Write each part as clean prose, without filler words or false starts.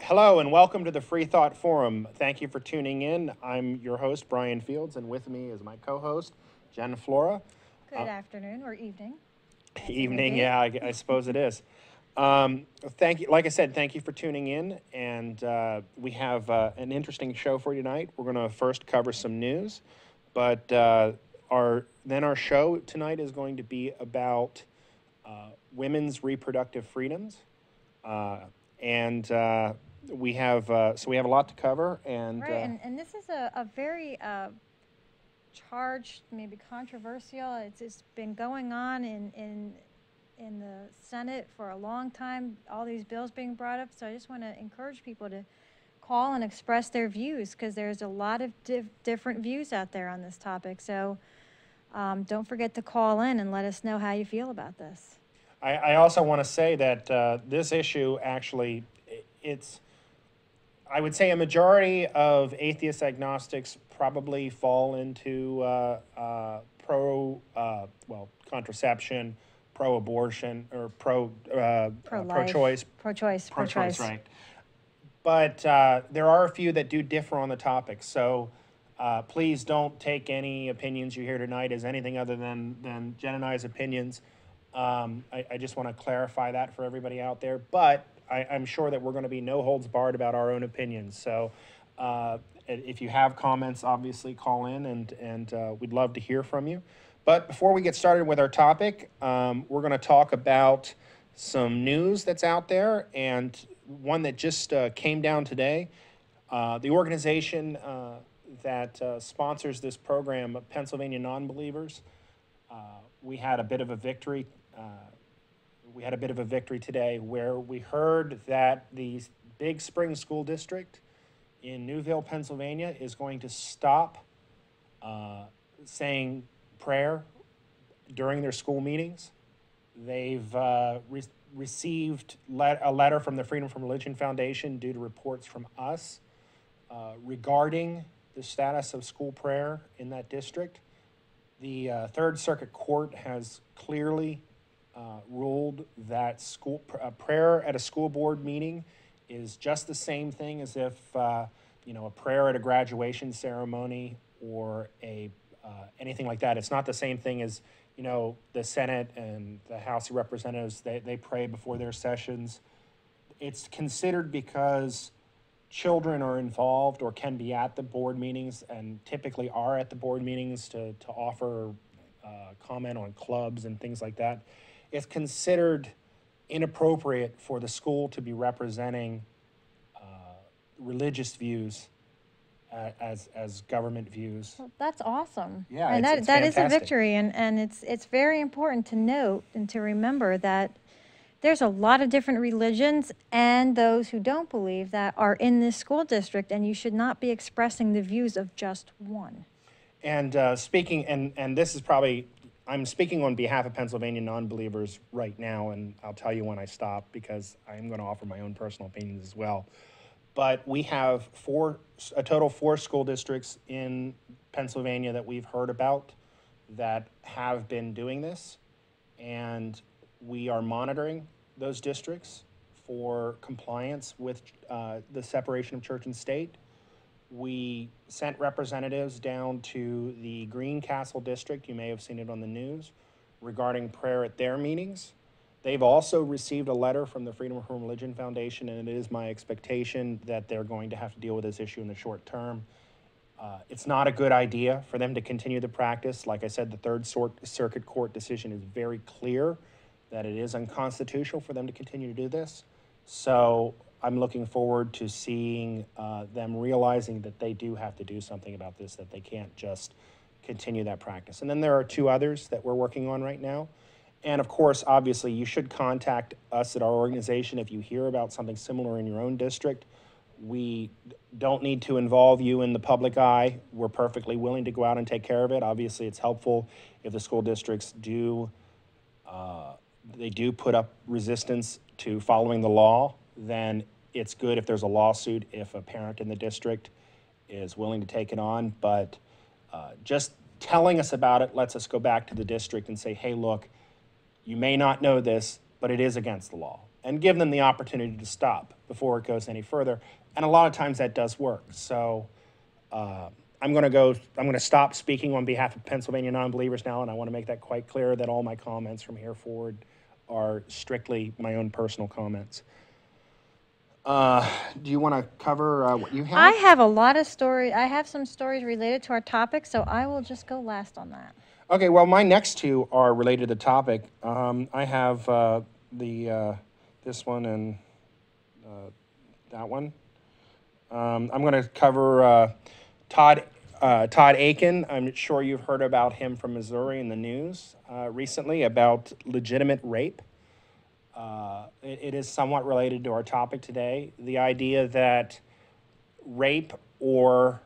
Hello and welcome to the Free Thought Forum. Thank you for tuning in. I'm your host, Brian Fields, and with me is my co-host, Jen Flora. Good afternoon or evening. Evening, yeah, I suppose it is. Thank you. Like I said, thank you for tuning in, and we have an interesting show for you tonight. We're going to first cover some news, but our show tonight is going to be about women's reproductive freedoms, and we have we have a lot to cover. And Right, and this is a very charged, maybe controversial. It's been going on in the Senate for a long time, all these bills being brought up. So I just want to encourage people to call and express their views, because there's a lot of different views out there on this topic. So don't forget to call in and let us know how you feel about this. I also want to say that this issue actually, I would say a majority of atheist agnostics probably fall into contraception, pro-abortion, or pro-choice. Pro-choice, right. But there are a few that do differ on the topic. So please don't take any opinions you hear tonight as anything other than Jen and I's opinions. I just want to clarify that for everybody out there. But I'm sure that we're going to be no holds barred about our own opinions. So if you have comments, obviously call in, and we'd love to hear from you. But before we get started with our topic, we're going to talk about some news that's out there, and one that just came down today. The organization that sponsors this program, Pennsylvania Nonbelievers, we had a bit of a victory. We had a bit of a victory today where we heard that the Big Spring School District in Newville, Pennsylvania, is going to stop saying prayer during their school meetings. They've received a letter from the Freedom from Religion Foundation due to reports from us regarding the status of school prayer in that district. The Third Circuit Court has clearly ruled that prayer at a school board meeting is just the same thing as if a prayer at a graduation ceremony or anything like that. It's not the same thing as the Senate and the House of Representatives. They pray before their sessions. It's considered because children are involved or can be at the board meetings, and typically are at the board meetings to offer comment on clubs and things like that. It's considered inappropriate for the school to be representing religious views as government views. Well, that's awesome. Yeah, and it's that is a fantastic. victory, and it's very important to note and to remember that there's a lot of different religions and those who don't believe that are in this school district, and you should not be expressing the views of just one. And and this is probably, I'm speaking on behalf of Pennsylvania Nonbelievers right now, and I'll tell you when I stop, because I'm going to offer my own personal opinions as well. But we have a total 4 school districts in Pennsylvania that we've heard about that have been doing this, and we are monitoring those districts for compliance with the separation of church and state. We sent representatives down to the Greencastle district, you may have seen it on the news, regarding prayer at their meetings. They've also received a letter from the Freedom from Religion Foundation, and it is my expectation that they're going to have to deal with this issue in the short term. It's not a good idea for them to continue the practice. Like I said, the Third Circuit Court decision is very clear that it is unconstitutional for them to continue to do this. So I'm looking forward to seeing them realizing that they do have to do something about this, that they can't just continue that practice. And then there are 2 others that we're working on right now. And of course, obviously, you should contact us at our organization if you hear about something similar in your own district. We don't need to involve you in the public eye. We're perfectly willing to go out and take care of it. Obviously, it's helpful if the school districts do put up resistance to following the law. Then it's good if there's a lawsuit if a parent in the district is willing to take it on. But just telling us about it lets us go back to the district and say, hey, look, you may not know this, but it is against the law. and give them the opportunity to stop before it goes any further. And a lot of times that does work. So I'm going to stop speaking on behalf of Pennsylvania non-believers now, and I want to make that quite clear that all my comments from here forward are strictly my own personal comments. Do you want to cover what you have? I have a lot of stories. I have some stories related to our topic, so I will just go last on that. Okay, well, my next two are related to the topic. I have this one and that one. I'm going to cover Todd Aiken. I'm sure you've heard about him from Missouri in the news recently about legitimate rape. It is somewhat related to our topic today. The idea that rape or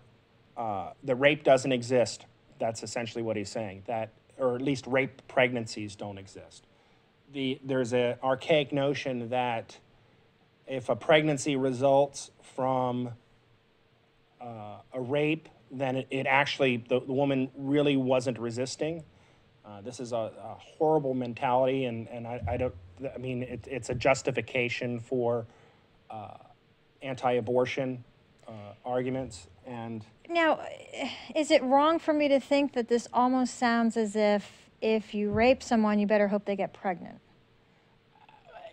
the rape doesn't exist. That's essentially what he's saying. That, or at least rape pregnancies don't exist. There's an archaic notion that if a pregnancy results from a rape, then it actually, the woman really wasn't resisting. This is a horrible mentality, and I mean, it's a justification for anti-abortion arguments. And now, is it wrong for me to think that this almost sounds as if you rape someone, you better hope they get pregnant?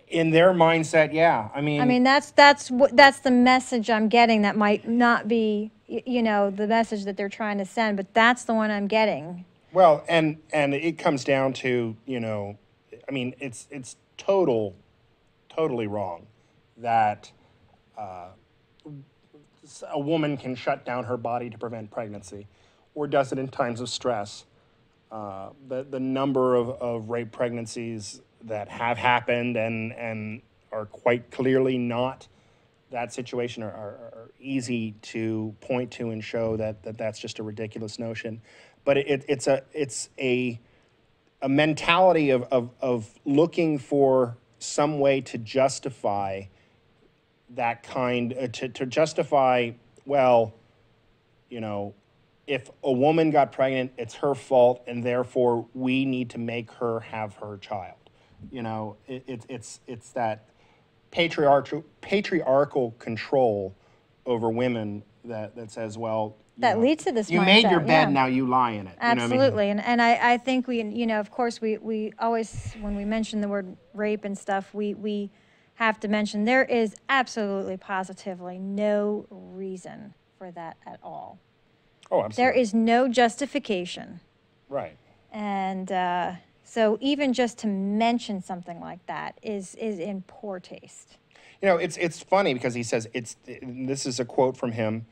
In their mindset, yeah. I mean, that's the message I'm getting. That might not be, the message that they're trying to send, but that's the one I'm getting. Well, and it comes down to, I mean, it's totally wrong that a woman can shut down her body to prevent pregnancy, or does it in times of stress. The number of rape pregnancies that have happened and are quite clearly not that situation are easy to point to and show that's just a ridiculous notion. But it's a mentality of looking for some way to justify that kind, to justify, well, if a woman got pregnant, it's her fault, and therefore we need to make her have her child. It's that patriarchal control over women that says, well, that leads to this mindset. You made your bed, now you lie in it. Absolutely. You know what I mean? And I think we, of course, we always, when we mention the word rape and stuff, we have to mention there is absolutely, positively no reason for that at all. Oh, absolutely. There is no justification. Right. And so even just to mention something like that is in poor taste. It's funny because he says, this is a quote from him,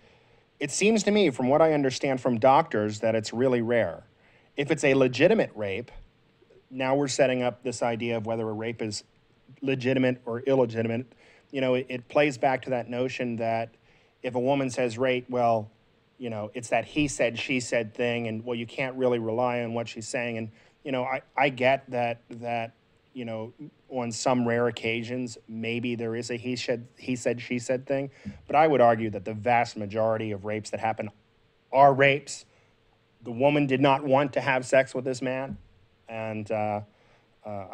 "It seems to me, from what I understand from doctors, that it's really rare. If it's a legitimate rape," now we're setting up this idea of whether a rape is legitimate or illegitimate. It plays back to that notion that if a woman says rape, well, it's that he said, she said thing, and well, you can't really rely on what she's saying. And, I get that, on some rare occasions, maybe there is a he said, she said thing. But I would argue that the vast majority of rapes that happen are rapes. The woman did not want to have sex with this man. And I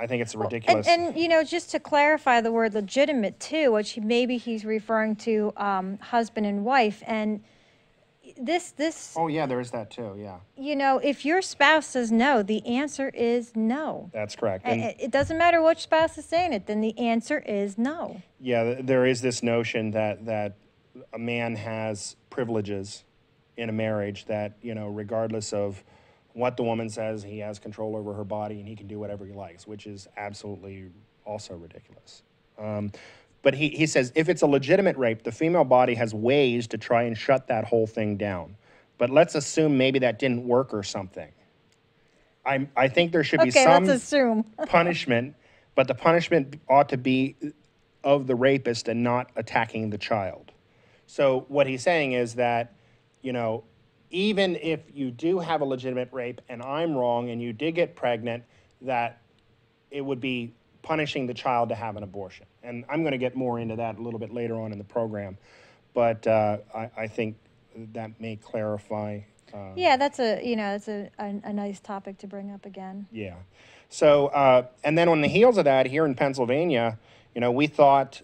think it's ridiculous. And just to clarify the word legitimate too, which maybe he's referring to husband and wife. And this. Oh yeah, there is that too. Yeah. If your spouse says no, the answer is no. That's correct. And it doesn't matter which spouse is saying it. Then the answer is no. Yeah, there is this notion that a man has privileges in a marriage that regardless of what the woman says, he has control over her body and he can do whatever he likes, which is absolutely also ridiculous. But he says, if it's a legitimate rape, the female body has ways to try and shut that whole thing down. But let's assume maybe that didn't work or something. I think there should be some let's assume. punishment, but the punishment ought to be of the rapist and not attacking the child. So what he's saying is that, even if you do have a legitimate rape and I'm wrong and you did get pregnant, that it would be punishing the child to have an abortion. And I'm going to get more into that a little bit later on in the program. But I think that may clarify. Yeah, that's a nice topic to bring up again. Yeah. So, and then on the heels of that, here in Pennsylvania, We thought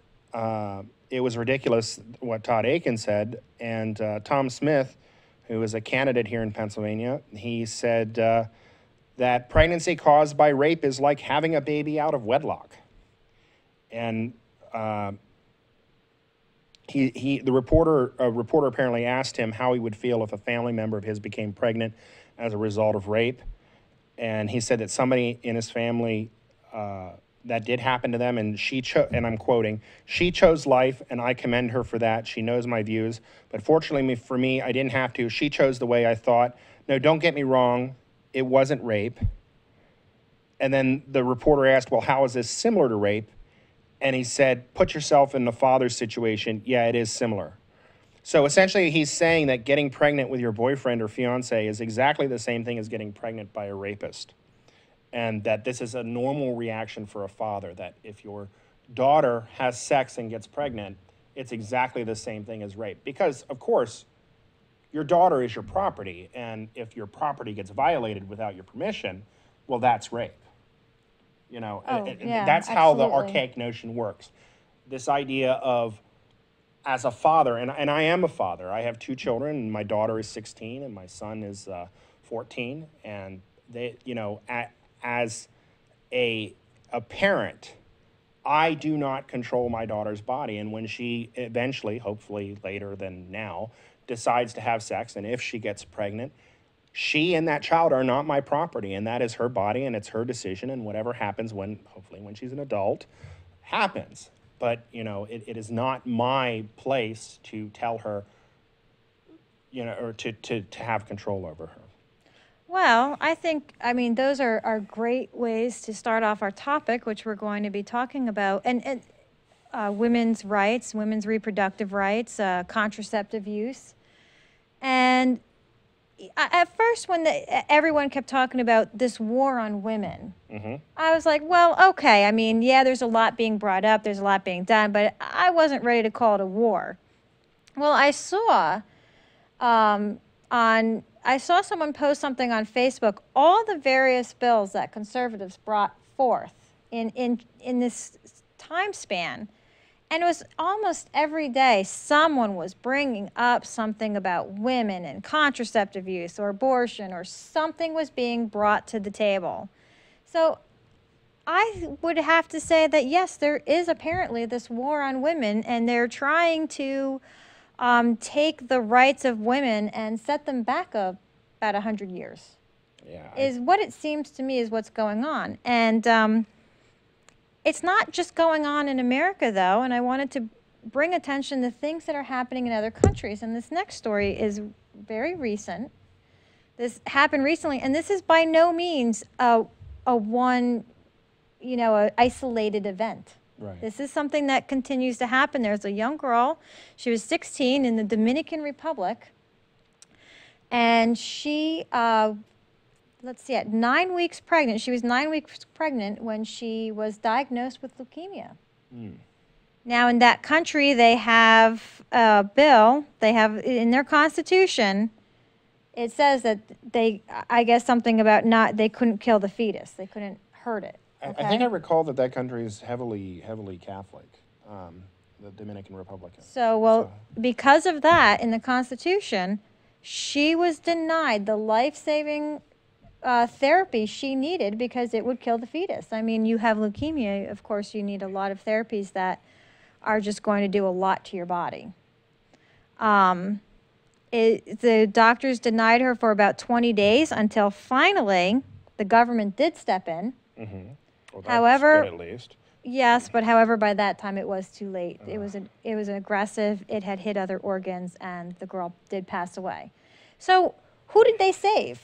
it was ridiculous what Todd Aiken said, and Tom Smith, who is a candidate here in Pennsylvania, he said that pregnancy caused by rape is like having a baby out of wedlock. And a reporter apparently asked him how he would feel if a family member of his became pregnant as a result of rape. And he said that somebody in his family that did happen to them, and and I'm quoting, "She chose life, and I commend her for that. She knows my views. But fortunately for me, I didn't have to. She chose the way I thought. No, don't get me wrong, it wasn't rape." And then the reporter asked, "Well, how is this similar to rape?" And he said, "Put yourself in the father's situation. Yeah, it is similar." So essentially, he's saying that getting pregnant with your boyfriend or fiance is exactly the same thing as getting pregnant by a rapist. And that this is a normal reaction for a father, that if your daughter has sex and gets pregnant, it's exactly the same thing as rape. Because, of course, your daughter is your property, and if your property gets violated without your permission, well, that's rape. Yeah, That's how the absolutely. archaic notion works. This idea of, as a father, and I am a father. I have 2 children, and my daughter is 16, and my son is 14, and they, as a parent, I do not control my daughter's body, and when she eventually, hopefully later than now, decides to have sex, and if she gets pregnant, she and that child are not my property, and that is her body, and it's her decision, and whatever happens hopefully when she's an adult, happens. But, it is not my place to tell her, or to have control over her. Well, I mean, those are great ways to start off our topic, which we're going to be talking about, and women's rights, women's reproductive rights, contraceptive use. And at first, when everyone kept talking about this war on women, I was like, well, okay. I mean, yeah, there's a lot being brought up, there's a lot being done, but I wasn't ready to call it a war. Well, I saw I saw someone post something on Facebook, all the various bills that conservatives brought forth in this time span. And it was almost every day someone was bringing up something about women and contraceptive use or abortion, or something was being brought to the table. So I would have to say that, yes, there is apparently this war on women, and they're trying to take the rights of women and set them back about 100 years. Yeah. Is what it seems to me is what's going on. And it's not just going on in America, though, and I wanted to bring attention to things that are happening in other countries. And this next story is very recent. This happened recently, and this is by no means a isolated event. Right. This is something that continues to happen. There's a young girl, she was 16, in the Dominican Republic, and she, at 9 weeks pregnant, she was 9 weeks pregnant when she was diagnosed with leukemia. Now, in that country, they have a bill, they have in their constitution, it says that I guess something about they couldn't kill the fetus, they couldn't hurt it. Okay? I think I recall that country is heavily Catholic, the Dominican Republic. So, because of that, in the Constitution, she was denied the life-saving therapy she needed because it would kill the fetus. I mean, you have leukemia, of course, you need a lot of therapies that are just going to do a lot to your body. The doctors denied her for about 20 days until finally the government did step in. Well, that's However, good at least. Yes, but however, by that time it was too late. It was aggressive. It had hit other organs, and the girl did pass away. So who did they save?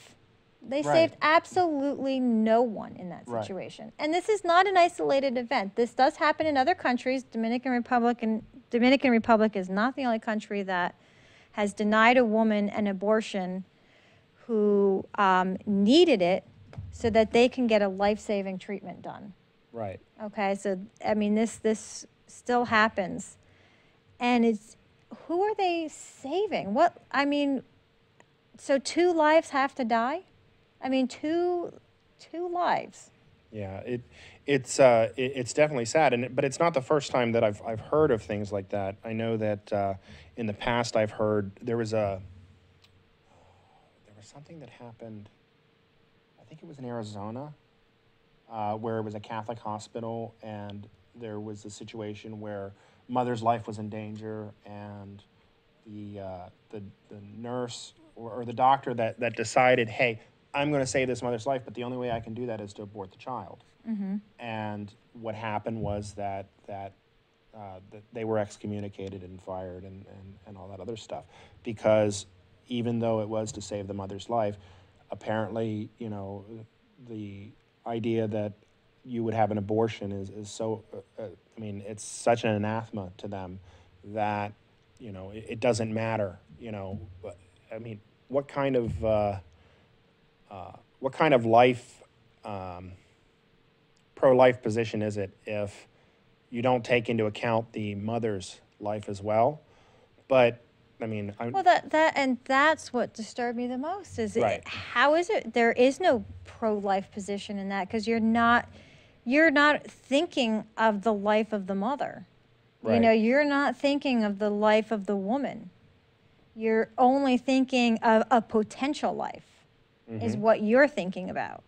They saved absolutely no one in that situation. Right. And this is not an isolated event. This does happen in other countries. Dominican Republic is not the only country that has denied a woman an abortion who needed it so that they can get a life-saving treatment done. Right. Okay, so, I mean, this still happens. And who are they saving? So 2 lives have to die? I mean, two lives. Yeah, It's definitely sad, but it's not the first time that I've heard of things like that. I know that in the past I've heard there was something that happened. I think it was in Arizona, where it was a Catholic hospital, and there was a situation where mother's life was in danger, and the nurse or the doctor that decided, hey, I'm going to save this mother's life, but the only way I can do that is to abort the child. Mm-hmm. And what happened was that they were excommunicated and fired and all that other stuff, because even though it was to save the mother's life, apparently, the idea that you would have an abortion is so, I mean, it's such an anathema to them that, it doesn't matter, But, I mean, what kind of life, pro-life position is it if you don't take into account the mother's life as well? But I mean, Well, and that's what disturbed me the most is Right. how is it there is no pro-life position in that, because you're not thinking of the life of the mother. Right. You're not thinking of the life of the woman. You're only thinking of a potential life is what you're thinking about.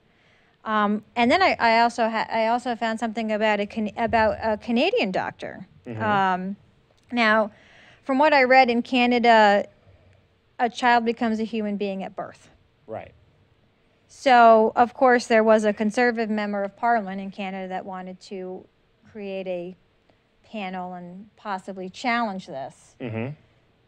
And then I also found something about a Canadian doctor. Now, from what I read, in Canada, a child becomes a human being at birth. Right. So, of course, there was a conservative member of parliament in Canada that wanted to create a panel and possibly challenge this.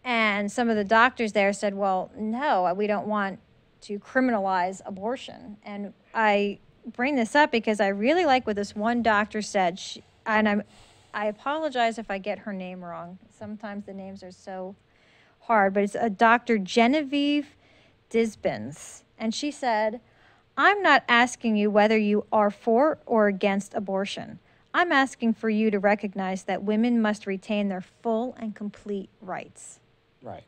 And some of the doctors there said, well, no, we don't want to criminalize abortion. And I bring this up because I really like what this one doctor said. I apologize if I get her name wrong. Sometimes the names are so hard, but it's a Dr. Genevieve Disbins. And she said, I'm not asking you whether you are for or against abortion. I'm asking for you to recognize that women must retain their full and complete rights. Right.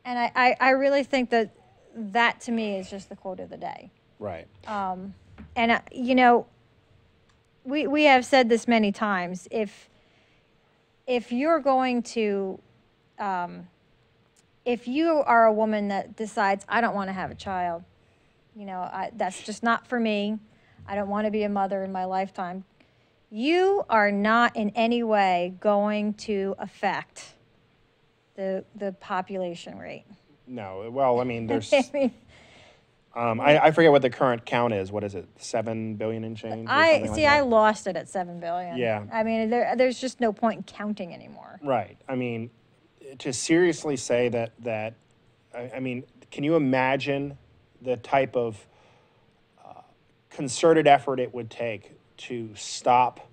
And I really think that to me is just the quote of the day. Right. And, we have said this many times. If you're going to, if you are a woman that decides, I don't want to have a child, that's just not for me, I don't want to be a mother in my lifetime, you are not in any way going to affect the population rate. No. Well, I mean, there's. I mean, I forget what the current count is. What is it? 7 billion and change? Or something like that? I lost it at 7 billion. Yeah. I mean, there's just no point in counting anymore. Right. I mean, to seriously say that, I mean, can you imagine the type of concerted effort it would take to stop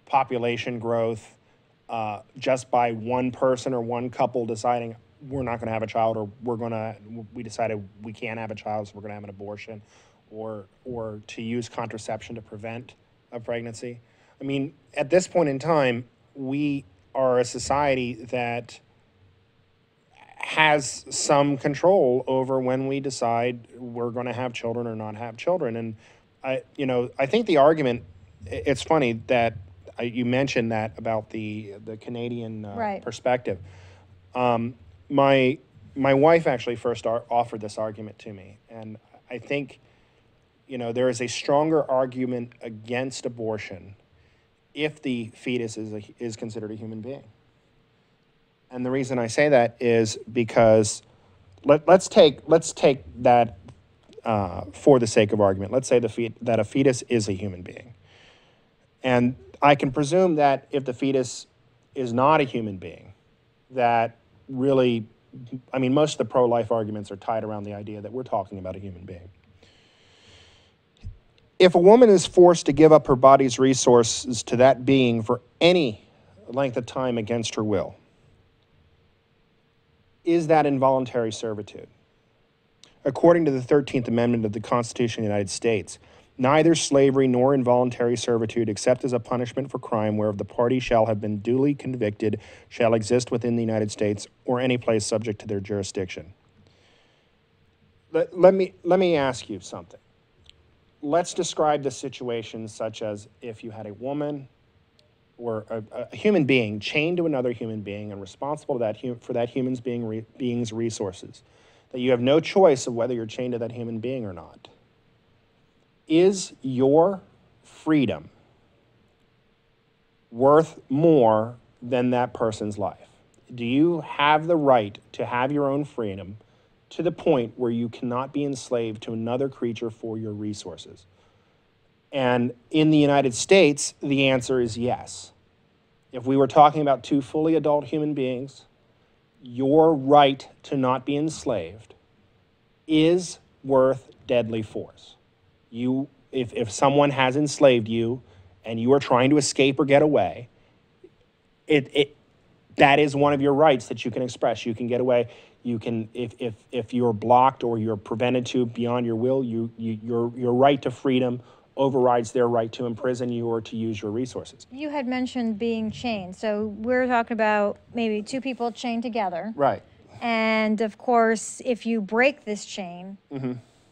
population growth just by one person or one couple deciding we're not going to have a child, or we decided we can't have a child, so we're going to have an abortion, or to use contraception to prevent a pregnancy? I mean, at this point in time, we are a society that has some control over when we decide we're going to have children or not have children. And I think the argument, it's funny that you mentioned that about the Canadian Right. perspective. My wife actually first offered this argument to me, and I think, there is a stronger argument against abortion if the fetus is considered a human being. And the reason I say that is because let's take that for the sake of argument. Let's say that a fetus is a human being, and I can presume that if the fetus is not a human being, that really, I mean, most of the pro-life arguments are tied around the idea that we're talking about a human being. If a woman is forced to give up her body's resources to that being for any length of time against her will, is that involuntary servitude? According to the 13th Amendment of the Constitution of the United States, neither slavery nor involuntary servitude, except as a punishment for crime whereof the party shall have been duly convicted, shall exist within the United States or any place subject to their jurisdiction. Let me ask you something. let's describe the situation such as if you had a woman or a human being chained to another human being and responsible to for that being's resources, that you have no choice of whether you're chained to that human being or not. Is your freedom worth more than that person's life? Do you have the right to have your own freedom to the point where you cannot be enslaved to another creature for your resources? And in the United States, the answer is yes. If we were talking about two fully adult human beings, your right to not be enslaved is worth deadly force. If someone has enslaved you and you are trying to escape or get away, that is one of your rights that you can express. You can get away. You can, if you're blocked or you're prevented to beyond your will, your right to freedom overrides their right to imprison you or to use your resources. You had mentioned being chained. So we're talking about maybe two people chained together. Right. And of course, if you break this chain,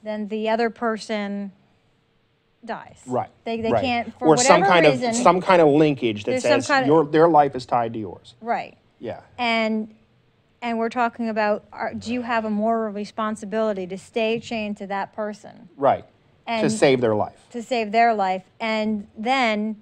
then the other person dies. Right. They right. can't, for or whatever reason. Some kind of linkage that says their life is tied to yours. Right. Yeah. And we're talking about, do you have a moral responsibility to stay chained to that person? Right. And to save their life. To save their life. And then,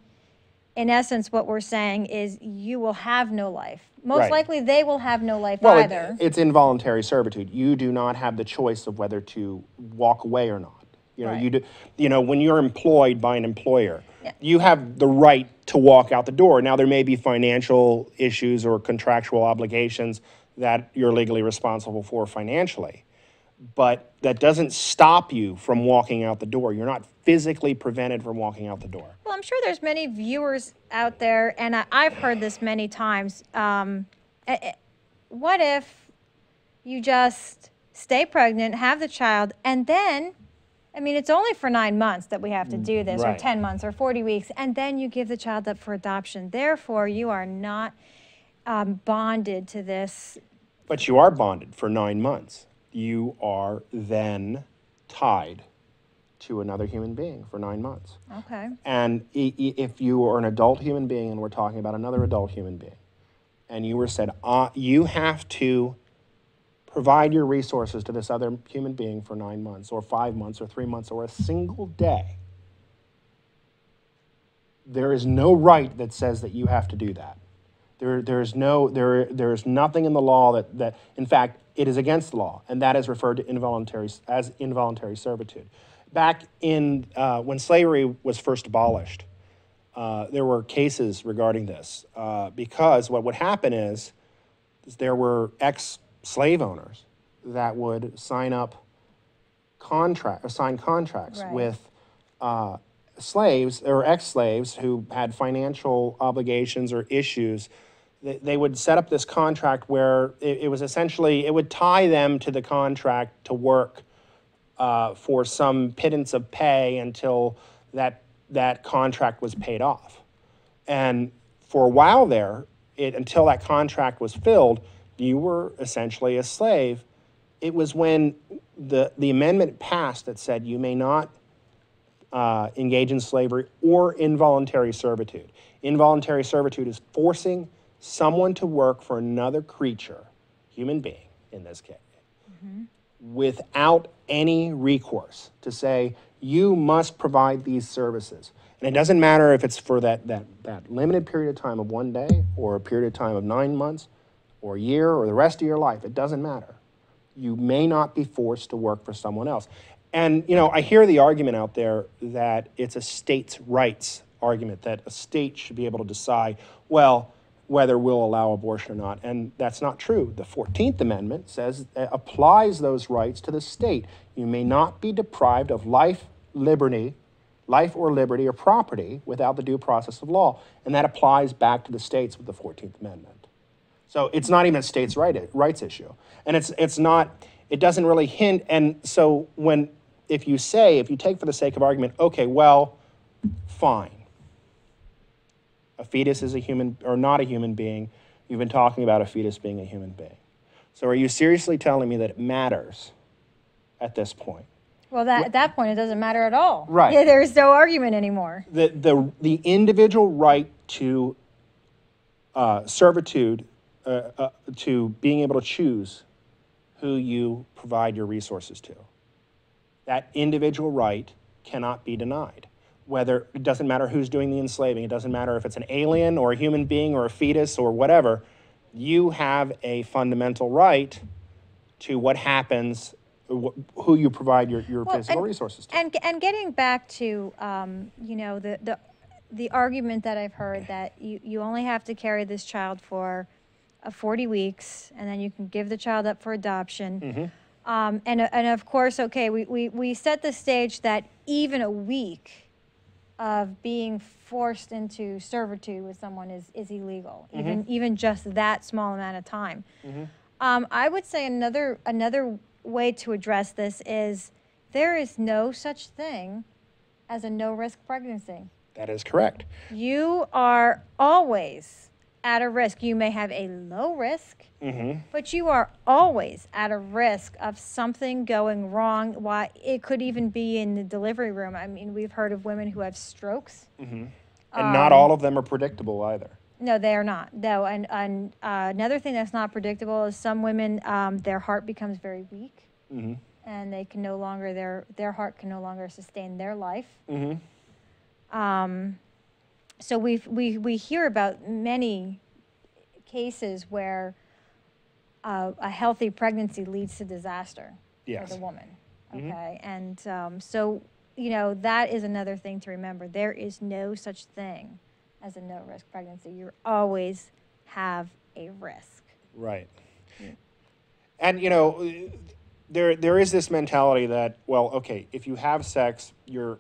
in essence, what we're saying is you will have no life. Most likely they will have no life either. It's involuntary servitude. You do not have the choice of whether to walk away or not. You know, you do. You know, when you're employed by an employer, you have the right to walk out the door. Now, there may be financial issues or contractual obligations that you're legally responsible for financially, but that doesn't stop you from walking out the door. You're not physically prevented from walking out the door. Well, I'm sure there's many viewers out there, and I've heard this many times. What if you just stay pregnant, have the child, and then, I mean, it's only for 9 months that we have to do this, or 10 months, or 40 weeks, and then you give the child up for adoption. Therefore, you are not bonded to this. But you are bonded for 9 months. You are then tied to another human being for 9 months. Okay. And if you are an adult human being, and we're talking about another adult human being, and you were said, you have to provide your resources to this other human being for 9 months, or 5 months, or 3 months, or a single day, there is no right that says that you have to do that. There's nothing in the law that in fact, it is against the law, and that is referred to as involuntary servitude. Back in when slavery was first abolished, there were cases regarding this because what would happen is there were ex-slave owners that would sign contracts with slaves or ex-slaves who had financial obligations or issues. They would set up this contract where it was essentially, it would tie them to the contract to work for some pittance of pay until that contract was paid off. And for a while there, until that contract was filled, you were essentially a slave. It was when the amendment passed that said you may not engage in slavery or involuntary servitude. Involuntary servitude is forcing someone to work for another creature, human being in this case, without any recourse to say, you must provide these services. And it doesn't matter if it's for that limited period of time of 1 day, or a period of time of 9 months, or a year, or the rest of your life. It doesn't matter. You may not be forced to work for someone else. And, you know, I hear the argument out there that it's a states' rights argument, that a state should be able to decide, well, whether we'll allow abortion or not. And that's not true. The 14th Amendment says applies those rights to the state. You may not be deprived of life or liberty or property without the due process of law. And that applies back to the states with the 14th Amendment. So it's not even a states' rights issue. And it doesn't really hint. And so if you take for the sake of argument, okay, well, fine. A fetus is a human, or not a human being. You've been talking about a fetus being a human being. So are you seriously telling me that it matters at this point? Well, at that point, it doesn't matter at all. Right. Yeah, there's no argument anymore. The individual right to servitude, to being able to choose who you provide your resources to. That individual right cannot be denied. Whether it doesn't matter who's doing the enslaving, it doesn't matter if it's an alien or a human being or a fetus or whatever, you have a fundamental right to what happens, who you provide your physical resources to. And getting back to you know, the argument that I've heard that you only have to carry this child for 40 weeks and then you can give the child up for adoption. And of course, okay, we set the stage that even a week of being forced into servitude with someone is illegal, even just that small amount of time. I would say another way to address this is there is no such thing as a no-risk pregnancy. That is correct. You are always at a risk. You may have a low risk, but you are always at a risk of something going wrong. Why, it could even be in the delivery room. I mean, we've heard of women who have strokes. And not all of them are predictable either. No, they are not. No, and another thing that's not predictable is some women, their heart becomes very weak, and they can no longer, their heart can no longer sustain their life. So we hear about many cases where a healthy pregnancy leads to disaster for the woman. Okay, and so you know, that is another thing to remember. There is no such thing as a no-risk pregnancy. You always have a risk. Right. And you know, there is this mentality that, well, okay, if you have sex, you're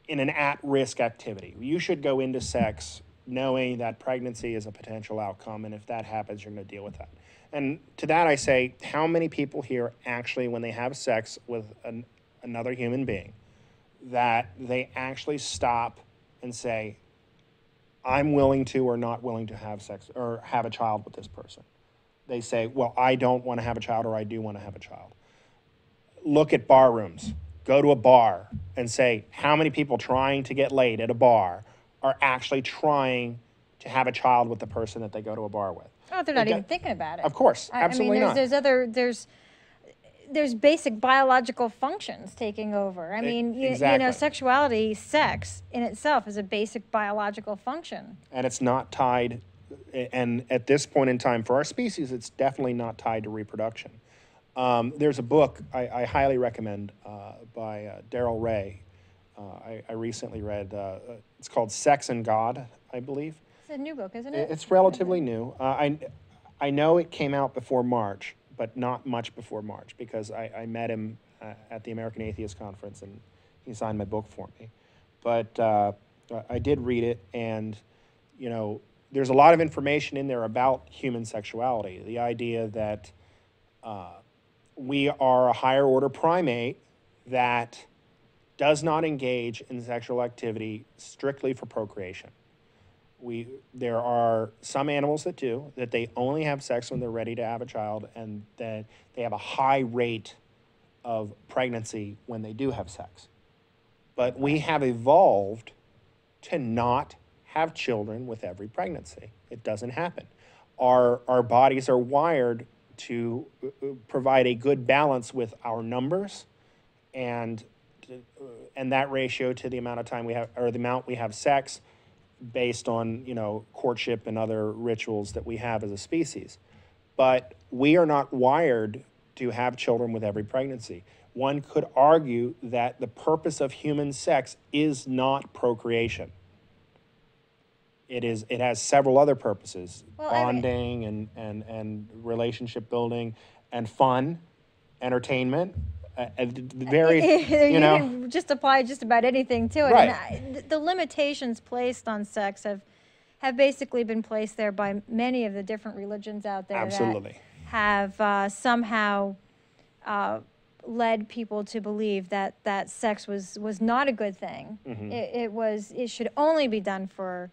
in an at-risk activity. You should go into sex knowing that pregnancy is a potential outcome, and if that happens, you're going to deal with that. And to that I say, how many people here actually, when they have sex with another human being, that they actually stop and say, I'm willing to or not willing to have sex or have a child with this person? They say, well, I don't want to have a child, or I do want to have a child. Look at bar rooms. Go to a bar and say, how many people trying to get laid at a bar are actually trying to have a child with the person that they go to a bar with? Oh, they're not even thinking about it. Of course, absolutely not. There's basic biological functions taking over. I mean, you know, sexuality, sex in itself is a basic biological function. And it's not tied, and at this point in time for our species, it's definitely not tied to reproduction. There's a book I highly recommend by Darrell Ray. I recently read, it's called Sex and God, I believe. It's a new book, isn't it? It's relatively new. I know it came out before March, but not much before March, because I met him at the American Atheist Conference, and he signed my book for me. But I did read it, and you know, there's a lot of information in there about human sexuality. The idea that we are a higher order primate that does not engage in sexual activity strictly for procreation. There are some animals that do, that they only have sex when they're ready to have a child, and that they have a high rate of pregnancy when they do have sex. But we have evolved to not have children with every pregnancy. It doesn't happen. Our bodies are wired to provide a good balance with our numbers and that ratio to the amount of time we have, or the amount we have sex, based on, you know, courtship and other rituals that we have as a species. But we are not wired to have children with every pregnancy. One could argue that the purpose of human sex is not procreation. It has several other purposes: bonding and relationship building and fun, entertainment. You know, can just apply just about anything to it. Right. And the limitations placed on sex have basically been placed there by many of the different religions out there. Absolutely. That have somehow led people to believe that sex was not a good thing. It should only be done for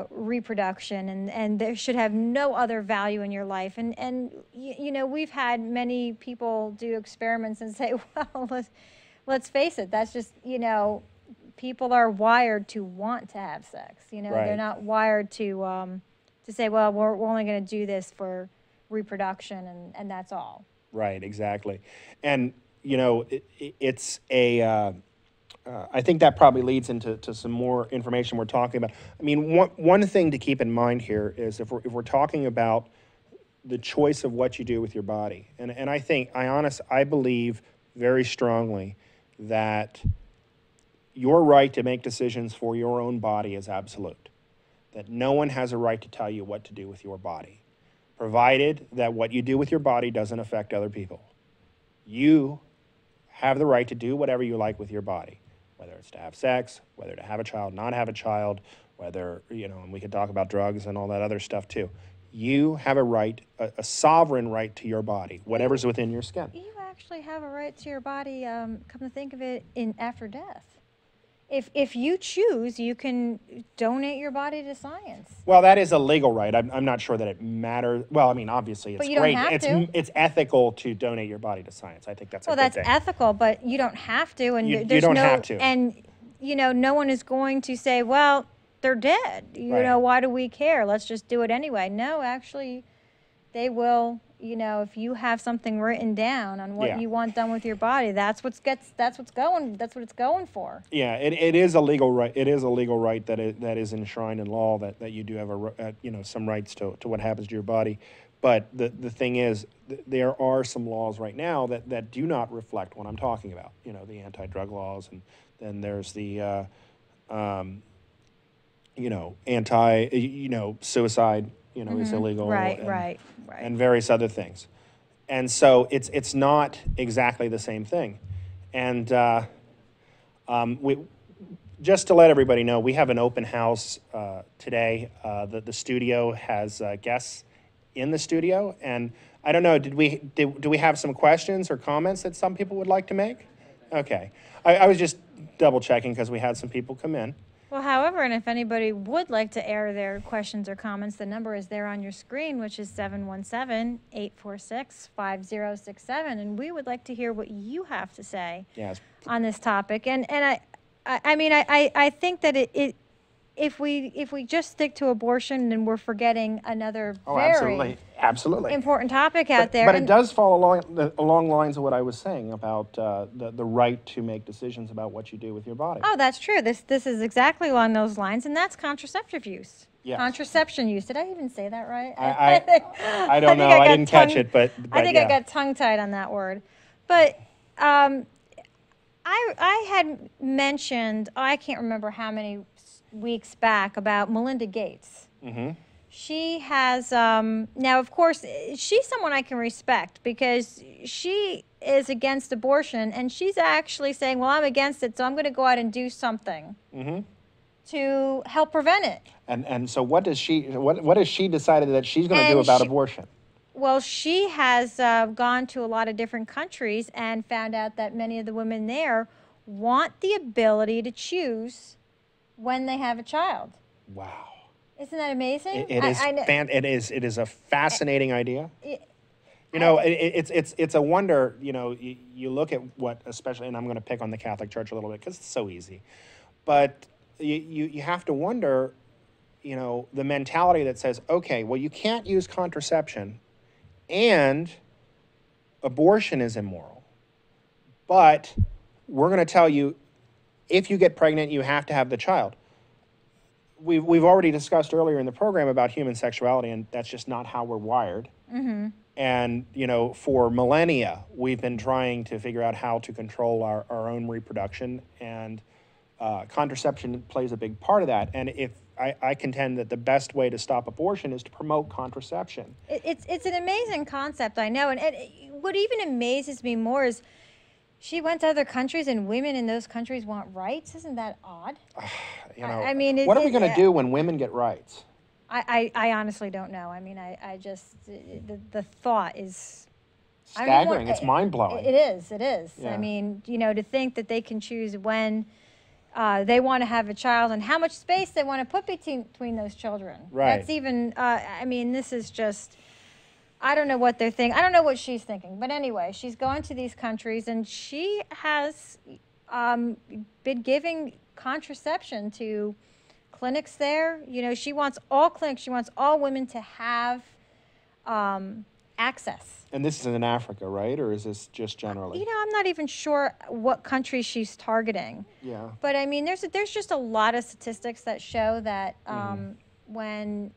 reproduction, and there should have no other value in your life. And you know, we've had many people do experiments and say, well, let's face it, that's just, you know, people are wired to want to have sex. You know, Right. they're not wired to say, well, we're only going to do this for reproduction, and that's all. Right, exactly. And, you know, it's a, I think that probably leads into some more information we're talking about. I mean, one thing to keep in mind here is if we're talking about the choice of what you do with your body, and I believe very strongly that your right to make decisions for your own body is absolute, that no one has a right to tell you what to do with your body, provided that what you do with your body doesn't affect other people. You have the right to do whatever you like with your body, whether it's to have sex, whether to have a child, not have a child, whether, you know, and we could talk about drugs and all that other stuff too. You have a right, a sovereign right to your body, whatever's within your skin. You actually have a right to your body, come to think of it, after death. If you choose, you can donate your body to science. Well, that is a legal right. I'm not sure that it matters. Well, I mean, obviously, it's But you don't great. have to. It's ethical to donate your body to science. I think that's a Well, good that's thing. ethical, but you don't have to, and You there's don't no, have to. and you know, no one is going to say, well, they're dead. You Right. know, why do we care? Let's just do it anyway. No, actually, they will. You know, if you have something written down on what Yeah. you want done with your body, that's what it's going for. Yeah, it is a legal right. It is a legal right that is enshrined in law that you do have you know, some rights to what happens to your body. But the thing is, there are some laws right now that do not reflect what I'm talking about. You know, the anti-drug laws, and then there's the you know, suicide, you know, is illegal. Right, right. And various other things. And so it's not exactly the same thing. And we, just to let everybody know, we have an open house today. The studio has guests in the studio. And I don't know, do we have some questions or comments that some people would like to make? Okay. I was just double checking because we had some people come in. Well, however, and if anybody would like to air their questions or comments, the number is there on your screen, which is 717-846-5067. And we would like to hear what you have to say on this topic. And I mean, I think that if we just stick to abortion, then we're forgetting another very absolutely important topic out there. But it does fall along lines of what I was saying about the right to make decisions about what you do with your body. Oh, that's true. This is exactly along those lines, and that's contraceptive use. Yes. Contraception use. Did I even say that right? I don't know. I didn't catch it, but I think yeah. I got tongue-tied on that word. But I had mentioned, I can't remember how many weeks back, about Melinda Gates. Mm-hmm. She has, now of course, she's someone I can respect because she is against abortion, and she's actually saying, well, I'm against it, so I'm going to go out and do something to help prevent it. And so what has she decided that she's going to do about abortion? Well, she has gone to a lot of different countries and found out that many of the women there want the ability to choose when they have a child. Wow. Isn't that amazing? It is a fascinating idea. You know, it's a wonder. You know, you look at what, especially, and I'm going to pick on the Catholic Church a little bit because it's so easy, but you have to wonder, you know, the mentality that says, okay, well, you can't use contraception, and abortion is immoral, but we're going to tell you, if you get pregnant, you have to have the child. We've already discussed earlier in the program about human sexuality, and that's just not how we're wired. Mm-hmm. And, you know, for millennia, we've been trying to figure out how to control our own reproduction, and contraception plays a big part of that. And if I contend that the best way to stop abortion is to promote contraception. It's an amazing concept, I know. And what even amazes me more is she went to other countries, and women in those countries want rights. Isn't that odd? You know, I mean, what are we going to do when women get rights? I honestly don't know. I mean, I just, the thought is staggering. It's mind-blowing. It is. Yeah. I mean, you know, to think that they can choose when they want to have a child and how much space they want to put between those children. Right. That's even, I mean, this is just, I don't know what they're thinking. I don't know what she's thinking. But anyway, she's going to these countries and she has been giving contraception to clinics there. You know, she wants all clinics, she wants all women to have access. And this is in Africa, right? Or is this just generally? You know, I'm not even sure what country she's targeting. Yeah. But I mean, there's just a lot of statistics that show that when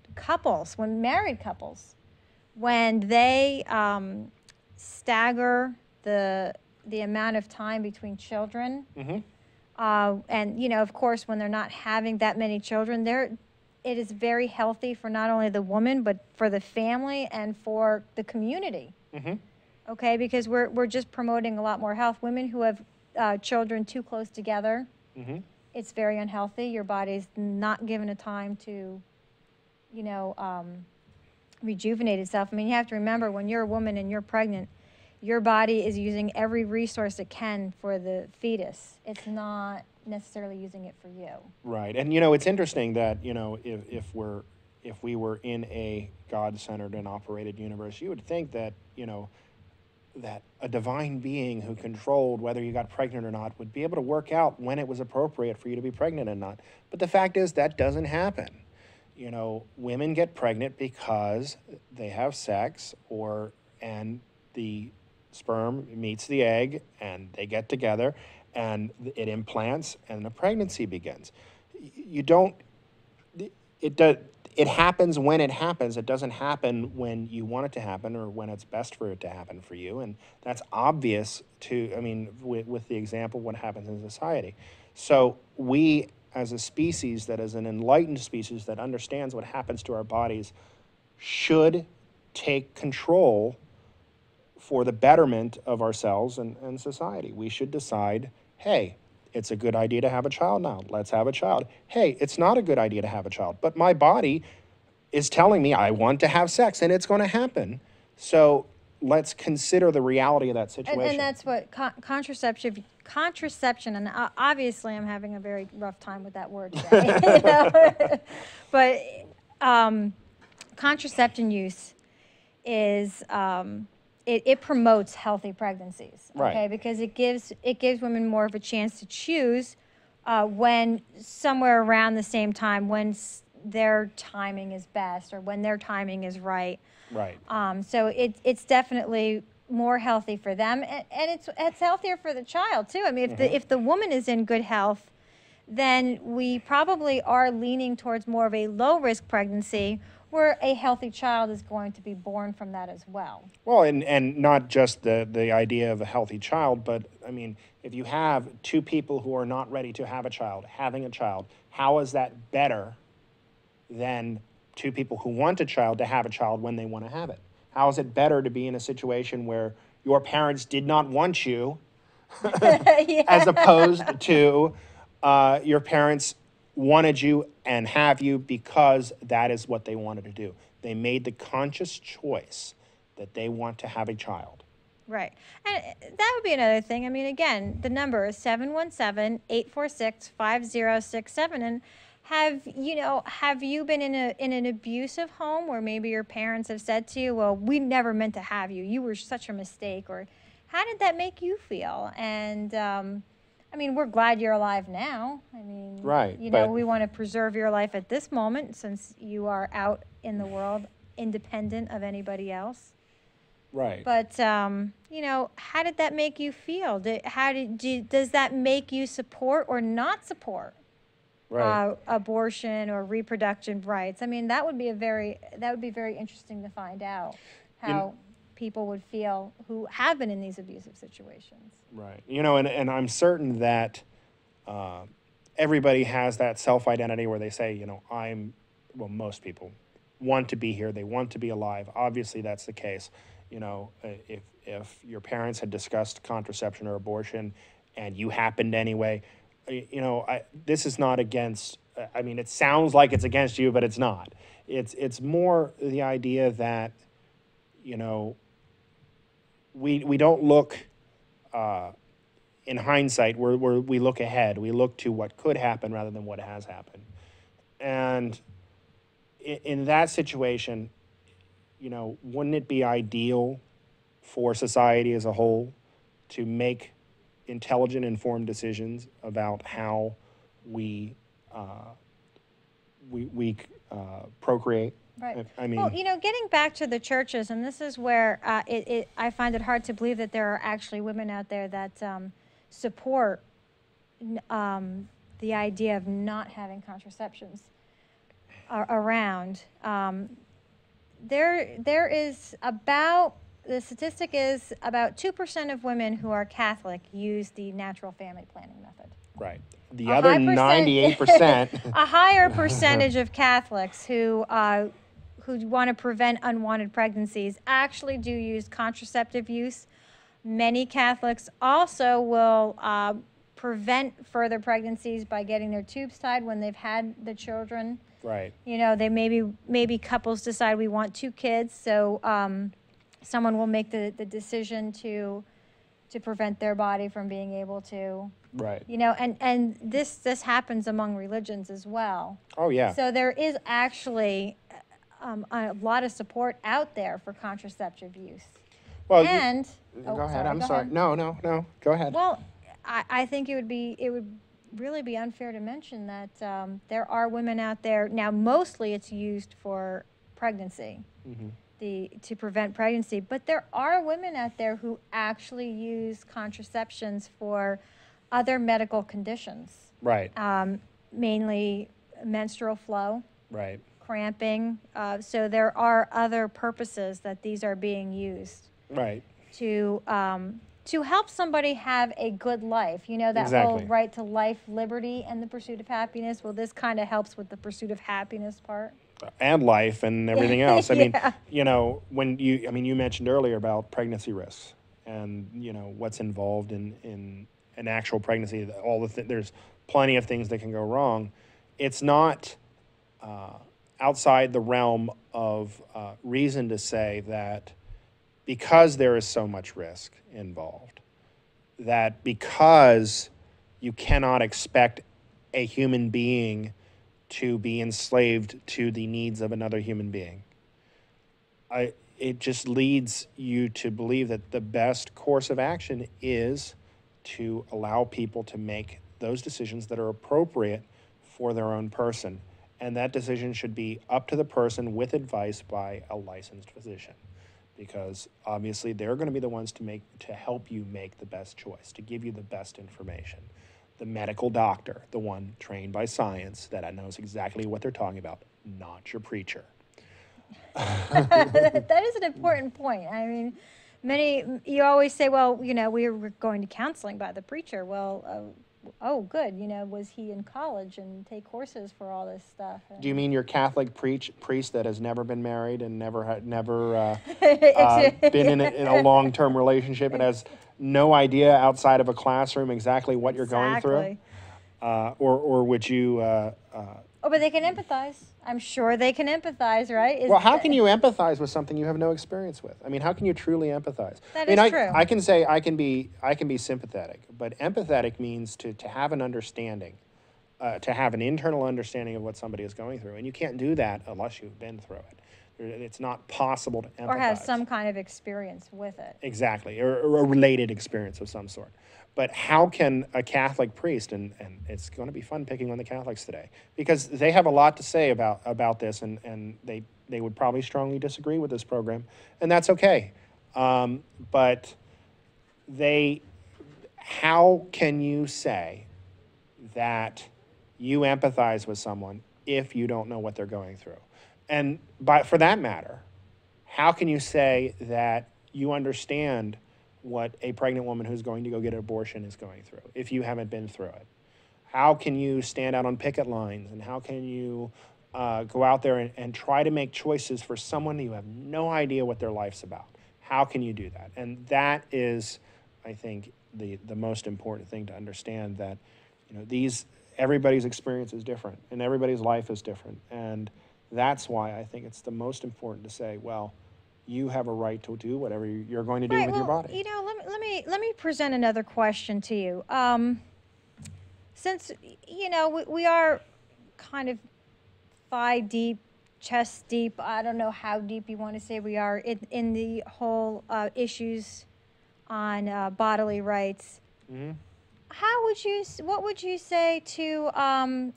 married couples, when they stagger the amount of time between children, and you know, of course, when they're not having that many children, it is very healthy for not only the woman but for the family and for the community. Okay, because we're just promoting a lot more health. Women who have children too close together, it's very unhealthy. Your body's not given a time to, you know, rejuvenate itself. I mean, you have to remember when you're a woman and you're pregnant, your body is using every resource it can for the fetus. It's not necessarily using it for you. Right. And, you know, it's interesting that, you know, if we were in a God-centered and operated universe, you would think that, you know, that a divine being who controlled whether you got pregnant or not would be able to work out when it was appropriate for you to be pregnant and not. But the fact is that doesn't happen. You know, women get pregnant because they have sex and the sperm meets the egg and they get together and it implants and the pregnancy begins. It happens when it happens. It doesn't happen when you want it to happen or when it's best for it to happen for you. And that's obvious with the example of what happens in society. So we, as a species that is an enlightened species that understands what happens to our bodies, should take control for the betterment of ourselves and society. We should decide, hey, it's a good idea to have a child now. Let's have a child. Hey, it's not a good idea to have a child, but my body is telling me I want to have sex and it's going to happen. So let's consider the reality of that situation. And that's what contraception, and obviously I'm having a very rough time with that word today. You know? But contraception use is it promotes healthy pregnancies, okay? Right. Because it gives women more of a chance to choose when somewhere around the same time when their timing is best or when their timing is right. Right. So it's definitely more healthy for them, and it's healthier for the child too. I mean, if the woman is in good health, then we probably are leaning towards more of a low risk pregnancy, where a healthy child is going to be born from that as well. Well, and not just the idea of a healthy child, but I mean, if you have two people who are not ready to have a child, having a child, how is that better than two people who want a child to have a child when they want to have it? How is it better to be in a situation where your parents did not want you as opposed to your parents wanted you and have you because that is what they wanted to do. They made the conscious choice that they want to have a child. Right. And that would be another thing. I mean, again, the number is 717-846-5067. And have you been in an abusive home where maybe your parents have said to you, well, we never meant to have you. You were such a mistake. Or how did that make you feel? And I mean, we're glad you're alive now. I mean, right, we want to preserve your life at this moment since you are out in the world independent of anybody else. Right. But, how did that make you feel? Does that make you support or not support abortion or reproductive rights? I mean, that would be very interesting to find out how people would feel who have been in these abusive situations. Right. And I'm certain that everybody has that self-identity where they say, most people want to be here. They want to be alive. Obviously, that's the case. If your parents had discussed contraception or abortion and you happened anyway, this is not against, it sounds like it's against you, but it's not. It's more the idea that, we don't look, in hindsight, we look ahead. We look to what could happen rather than what has happened. And in that situation, wouldn't it be ideal for society as a whole to make intelligent, informed decisions about how we procreate? Right. I mean, Well, getting back to the churches, and this is where I find it hard to believe that there are actually women out there that support the idea of not having contraceptions around. There is the statistic is about 2% of women who are Catholic use the natural family planning method. right. The other 98%. A higher percentage of Catholics who want to prevent unwanted pregnancies actually do use contraceptive use. Many Catholics also will prevent further pregnancies by getting their tubes tied when they've had the children. Right. They maybe couples decide we want 2 kids, so someone will make the decision to prevent their body from being able to. Right. And this happens among religions as well. Oh yeah. So there is actually a lot of support out there for contraceptive use. Well, and go ahead. I'm sorry. No. Go ahead. Well, I think it would really be unfair to mention that there are women out there now. Mostly, it's used for pregnancy, to prevent pregnancy. But there are women out there who actually use contraceptions for other medical conditions. Right. Mainly menstrual flow. Right. Cramping. So there are other purposes that these are being used. Right. To help somebody have a good life. That Exactly. whole right to life, liberty, and the pursuit of happiness. Well, this kind of helps with the pursuit of happiness part. And life and everything else. I mean, Yeah. when you mentioned earlier about pregnancy risks and, what's involved in an actual pregnancy, there's plenty of things that can go wrong. It's not outside the realm of reason to say that because there is so much risk involved, that because you cannot expect a human being to be enslaved to the needs of another human being, it just leads you to believe that the best course of action is to allow people to make those decisions that are appropriate for their own person. And that decision should be up to the person with advice by a licensed physician, because obviously they're going to be the ones to help you make the best choice, to give you the best information. The medical doctor, the one trained by science that knows exactly what they're talking about, not your preacher. That is an important point. I mean, you always say, well, we were going to counseling by the preacher. Well, oh, good. Was he in college and take courses for all this stuff? Do you mean your Catholic priest that has never been married and never been in a long-term relationship and has no idea outside of a classroom exactly what you're going through? Or would you... Oh, but they can empathize. I'm sure they can empathize, right? Well, how can you empathize with something you have no experience with? I mean, how can you truly empathize? That is true. I can say I can be sympathetic, but empathetic means to have an understanding, to have an internal understanding of what somebody is going through, and you can't do that unless you've been through it. It's not possible to empathize. Or have some kind of experience with it. Exactly, or a related experience of some sort. But how can a Catholic priest, and it's going to be fun picking on the Catholics today, because they have a lot to say about this, and they would probably strongly disagree with this program, and that's okay. But how can you say that you empathize with someone if you don't know what they're going through? And for that matter, how can you say that you understand what a pregnant woman who's going to go get an abortion is going through if you haven't been through it? How can you stand out on picket lines, and how can you go out there and try to make choices for someone you have no idea what their life's about? How can you do that? And that is, I think, the most important thing to understand, that everybody's experience is different and everybody's life is different. And that's why I think it's the most important to say, well, you have a right to do whatever you're going to do Right. with your Well, body. let me present another question to you. Since we are kind of thigh deep, chest deep. I don't know how deep you want to say we are in the whole issues on bodily rights. Hmm. What would you say to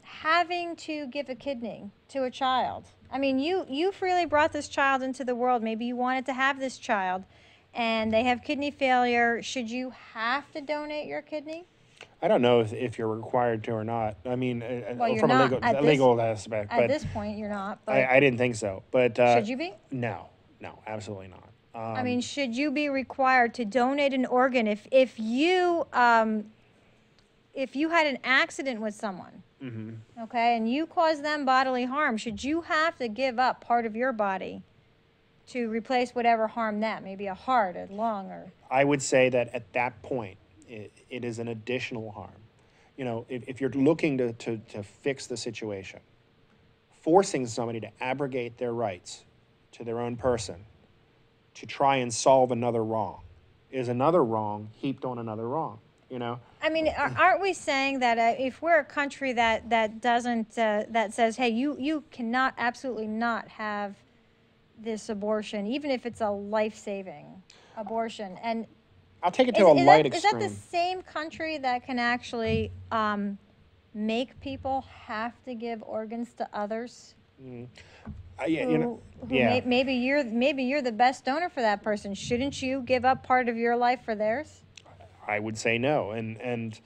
having to give a kidney to a child? I mean, you freely brought this child into the world. Maybe you wanted to have this child, and they have kidney failure. Should you have to donate your kidney? I don't know if you're required to or not. I mean, Well, you're from not a legal aspect, at but this point. You're not, but I didn't think so. But should you be? no, no, absolutely not. I mean, should you be required to donate an organ if you had an accident with someone, okay, and you caused them bodily harm? Should you have to give up part of your body to replace whatever harmed them? Maybe a heart, a lung, or I would say that at that point, it is an additional harm. You know, if you're looking to fix the situation, forcing somebody to abrogate their rights to their own person to try and solve another wrong is another wrong heaped on another wrong, you know? I mean, aren't we saying that if we're a country that doesn't that says, hey, you cannot absolutely not have this abortion, even if it's a life-saving abortion, and I'll take it to a light extreme. Is that the same country that can actually make people have to give organs to others? Yeah, yeah. Maybe you're the best donor for that person. Shouldn't you give up part of your life for theirs? I would say no, and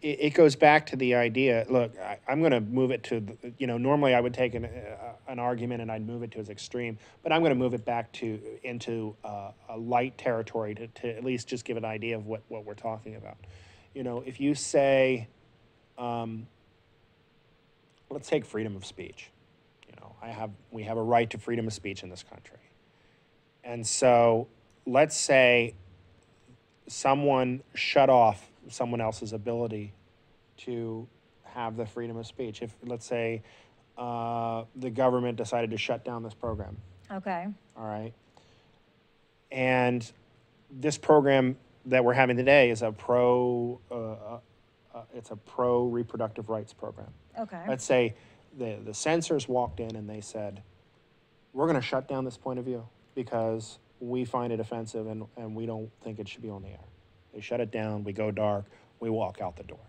it goes back to the idea. Look, I'm going to move it to normally I would take an argument and I'd move it to its extreme, but I'm going to move it back into a light territory to at least just give an idea of what we're talking about. You know, if you say, let's take freedom of speech. You know, we have a right to freedom of speech in this country, and so let's say someone shut off someone else's ability to have the freedom of speech. If, let's say, the government decided to shut down this program. Okay. All right. And this program that we're having today is it's a pro reproductive rights program. Okay. Let's say the censors walked in and they said, we're going to shut down this point of view because we find it offensive and we don't think it should be on the air. They shut it down, we go dark, we walk out the door.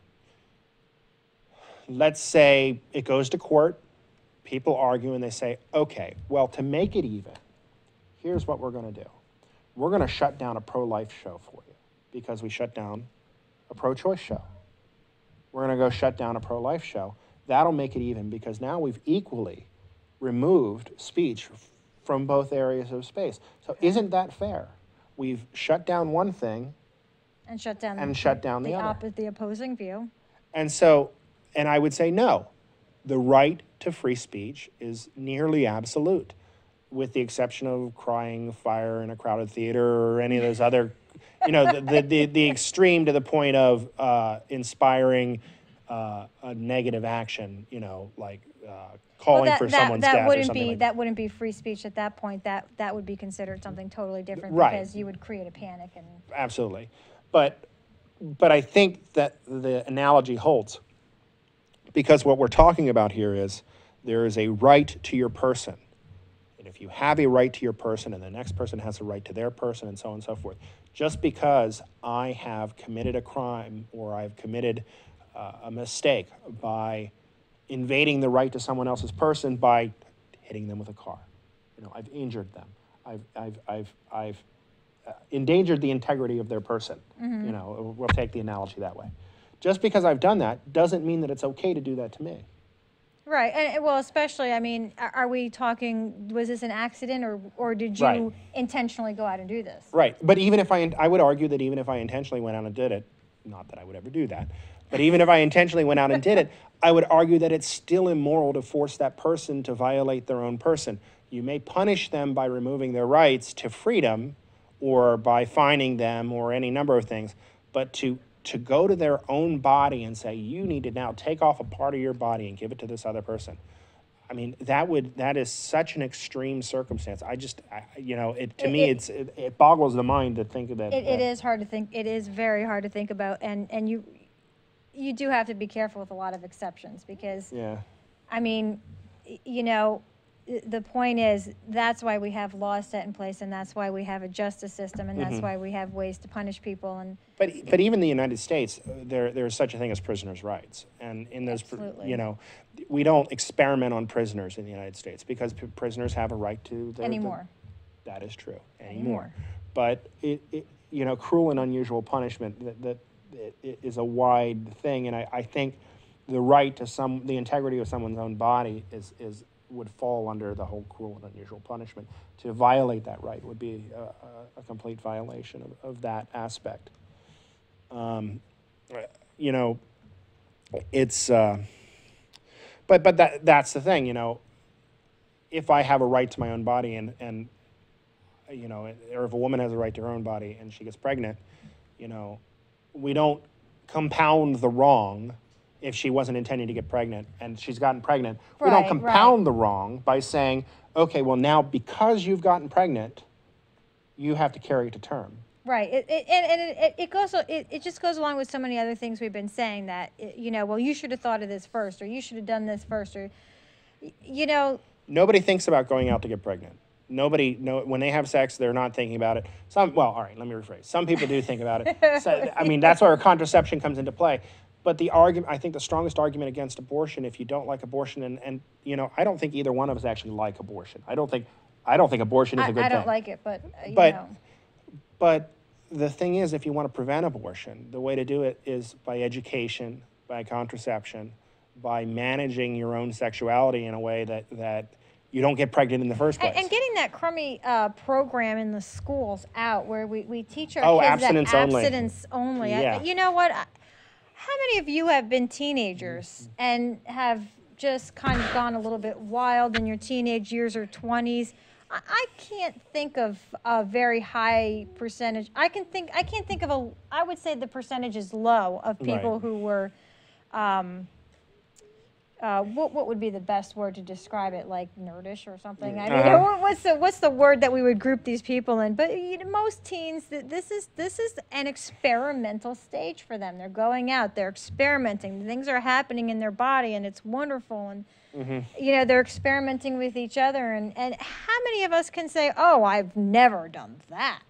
Let's say it goes to court, people argue and they say, okay, well, to make it even, here's what we're going to do. We're going to shut down a pro-life show for you because we shut down a pro-choice show. We're going to go shut down a pro-life show. That'll make it even because now we've equally removed speech from both areas of space. So isn't that fair? We've shut down one thing and shut down the other. The opposing view. And so, and I would say no. The right to free speech is nearly absolute, with the exception of crying fire in a crowded theater or any of those other, the extreme to the point of inspiring a negative action, like calling for someone's death or something like that. That wouldn't be free speech at that point. That would be considered something totally different, right, because you would create a panic. And absolutely. But I think that the analogy holds, because what we're talking about here is there is a right to your person. And if you have a right to your person and the next person has a right to their person and so on and so forth, just because I have committed a crime or I've committed a mistake by invading the right to someone else's person by hitting them with a car, I've injured them. I've endangered the integrity of their person. We'll take the analogy that way. Just because I've done that doesn't mean that it's okay to do that to me. Right, and well, especially, I mean, are we talking, was this an accident or did you Right. intentionally go out and do this? Right, but even if I would argue that even if I intentionally went out and did it, not that I would ever do that, but even if I intentionally went out and did it, I would argue that it's still immoral to force that person to violate their own person. You may punish them by removing their rights to freedom or by fining them or any number of things, but to go to their own body and say, you need to now take off a part of your body and give it to this other person, I mean, that is such an extreme circumstance. To me, it boggles the mind to think of that. It is hard to think. It is very hard to think about, and you do have to be careful with a lot of exceptions because, Yeah. I mean, the point is that's why we have laws set in place, and that's why we have a justice system, and that's why we have ways to punish people. And but even the United States, there is such a thing as prisoners' rights, and in those, Absolutely. We don't experiment on prisoners in the United States because prisoners have a right to anymore. That is true Anymore. But cruel and unusual punishment that is a wide thing, and I think the right to the integrity of someone's own body would fall under the whole cruel and unusual punishment. To violate that right would be a complete violation of that aspect. It's but that's the thing. If I have a right to my own body and or if a woman has a right to her own body and she gets pregnant, we don't compound the wrong. If she wasn't intending to get pregnant and she's gotten pregnant, we don't compound the wrong by saying, okay, well now because you've gotten pregnant, you have to carry it to term. Right. It just goes along with so many other things we've been saying that, well, you should have thought of this first, or you should have done this first, or, Nobody thinks about going out to get pregnant. When they have sex, they're not thinking about it. All right, let me rephrase. Some people do think about it. That's where contraception comes into play. But I think the strongest argument against abortion, if you don't like abortion, and I don't think either one of us actually like abortion. I don't think abortion is a good thing. I don't like it, but But the thing is, if you want to prevent abortion, the way to do it is by education, by contraception, by managing your own sexuality in a way that you don't get pregnant in the first place. And getting that crummy program in the schools out where we teach our kids abstinence only. Yeah. You know what? How many of you have been teenagers and have just kind of gone a little bit wild in your teenage years or 20s? I can't think of a very high percentage. I can't think of I would say the percentage is low of people who were, what would be the best word to describe it? Like nerdish or something? I mean, what's the word that we would group these people in? But most teens, this is an experimental stage for them. They're going out, they're experimenting. Things are happening in their body, and it's wonderful. And they're experimenting with each other. And how many of us can say, "Oh, I've never done that"?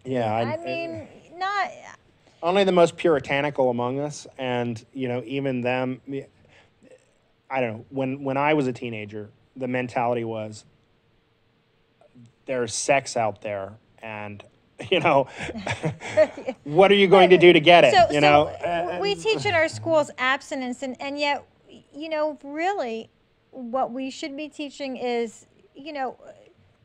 Yeah, I mean, not only the most puritanical among us, and even them. I don't know. When I was a teenager, the mentality was there's sex out there, and what are you going to do to get it? So we teach in our schools abstinence, and yet really what we should be teaching is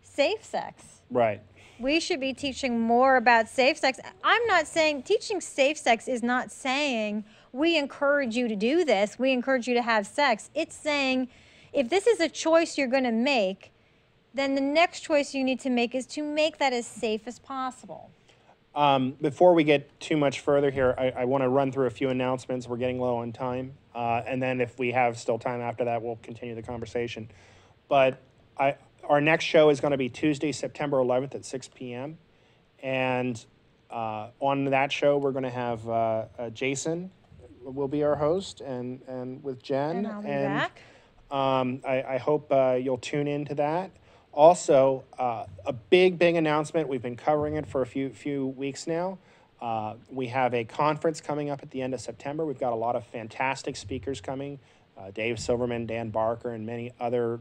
safe sex. Right. We should be teaching more about safe sex. I'm not saying teaching safe sex is not saying we encourage you to do this, we encourage you to have sex. It's saying if this is a choice you're going to make, then the next choice you need to make is to make that as safe as possible. Before we get too much further here, I want to run through a few announcements. We're getting low on time. And then if we have still time after that, we'll continue the conversation. But our next show is going to be Tuesday, September 11th at 6 p.m. And on that show, we're going to have Jason will be our host, and with Jen. And I'll be back. I hope you'll tune into that. Also, a big announcement. We've been covering it for a few weeks now. We have a conference coming up at the end of September. We've got a lot of fantastic speakers coming. Dave Silverman, Dan Barker, and many other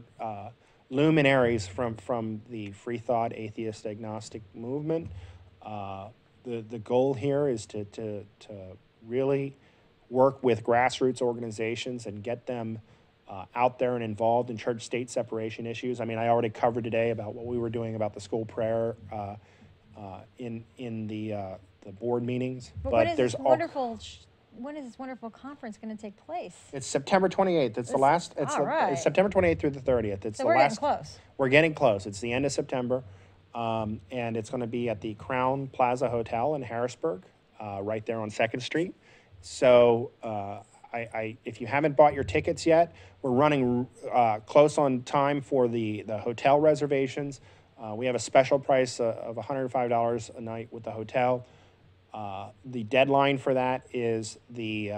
luminaries from the free thought, atheist, agnostic movement. The goal here is to really work with grassroots organizations and get them out there and involved in church-state separation issues. I mean, I already covered today about what we were doing about the school prayer in the board meetings. But when is this wonderful conference going to take place? It's September 28th. It's the last. It's September 28th through the 30th. It's so the we're last. Getting close. We're getting close. It's the end of September, and it's going to be at the Crown Plaza Hotel in Harrisburg, right there on 2nd Street. So if you haven't bought your tickets yet, we're running close on time for the hotel reservations. We have a special price of $105 a night with the hotel. The deadline for that is the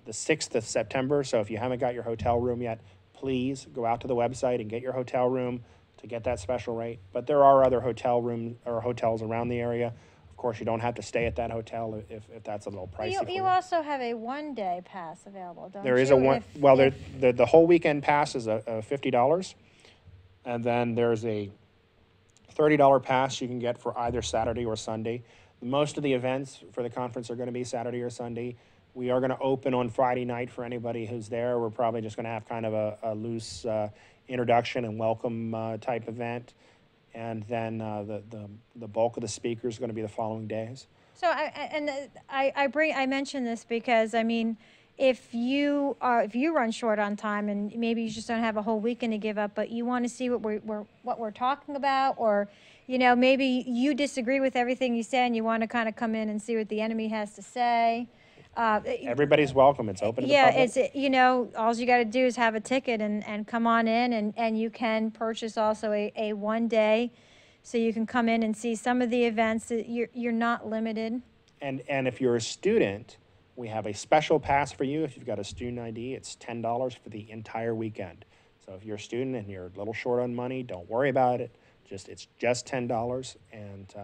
6th of September. So if you haven't got your hotel room yet, please go out to the website and get your hotel room to get that special rate. But there are other hotel rooms or hotels around the area. Of course, you don't have to stay at that hotel if that's a little pricey for you. You also have a one-day pass available, don't you? There is a one. Well, the whole weekend pass is a $50, and then there's a $30 pass you can get for either Saturday or Sunday. Most of the events for the conference are going to be Saturday or Sunday. We are going to open on Friday night for anybody who's there. We're probably just going to have kind of a loose introduction and welcome type event, and then the bulk of the speakers are going to be the following days. So I mention this because, I mean, if you run short on time and maybe you just don't have a whole weekend to give up, but you want to see what we're talking about, or maybe you disagree with everything you say and you want to kind of come in and see what the enemy has to say. Everybody's welcome. It's open to the public. It's all you got to do is have a ticket and come on in, and you can purchase also a one day, so you can come in and see some of the events. That you're not limited. And if you're a student, we have a special pass for you. If you've got a student ID, it's $10 for the entire weekend. So if you're a student and you're a little short on money, don't worry about it. It's just $10. And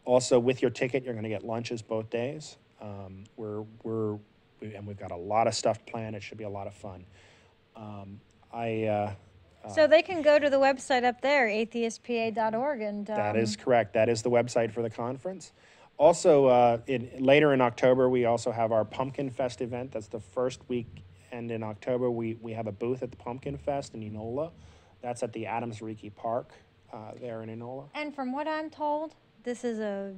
also with your ticket, you're going to get lunches both days. And we've got a lot of stuff planned. It should be a lot of fun. So they can go to the website up there, atheistpa.org, and that is correct. That is the website for the conference. Also, later in October, we also have our Pumpkin Fest event. That's the first weekend in October. We have a booth at the Pumpkin Fest in Enola. That's at the Adams Reiki Park there in Enola. And from what I'm told, this is a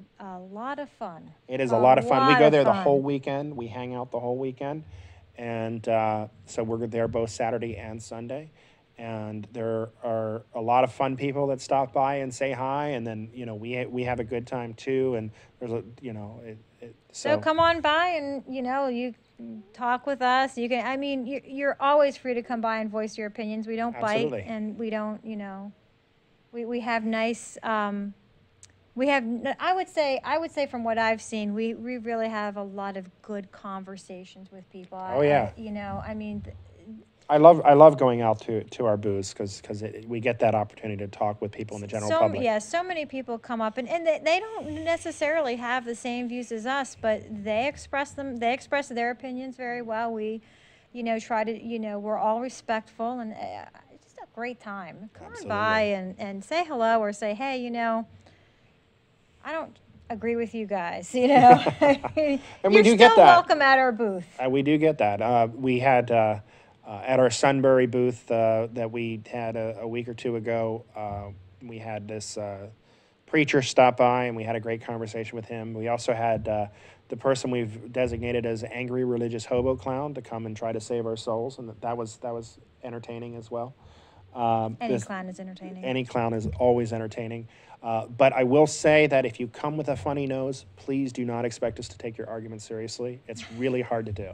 lot of fun. It is a lot of fun. We go there the whole weekend. We hang out the whole weekend. And so we're there both Saturday and Sunday. And there are a lot of fun people that stop by and say hi, and then we have a good time too. And there's so come on by and you talk with us. You can. I mean, you're always free to come by and voice your opinions. We don't Absolutely. bite, and we don't. We have nice. We have. I would say from what I've seen, we really have a lot of good conversations with people. Oh yeah. I mean. I love going out to our booths because we get that opportunity to talk with people in the general public. Yeah, so many people come up and they don't necessarily have the same views as us, but they express them. They express their opinions very well. We, try to, we're all respectful, and it's just a great time. Come on by and say hello or say, hey, I don't agree with you guys, and we do get that. You're still welcome at our booth. We do get that. We had. At our Sunbury booth that we had a week or two ago, we had this preacher stop by, and we had a great conversation with him. We also had the person we've designated as angry religious hobo clown to come and try to save our souls, and that was entertaining as well. Any clown is entertaining. Any clown is always entertaining. But I will say that if you come with a funny nose, please do not expect us to take your argument seriously. It's really hard to do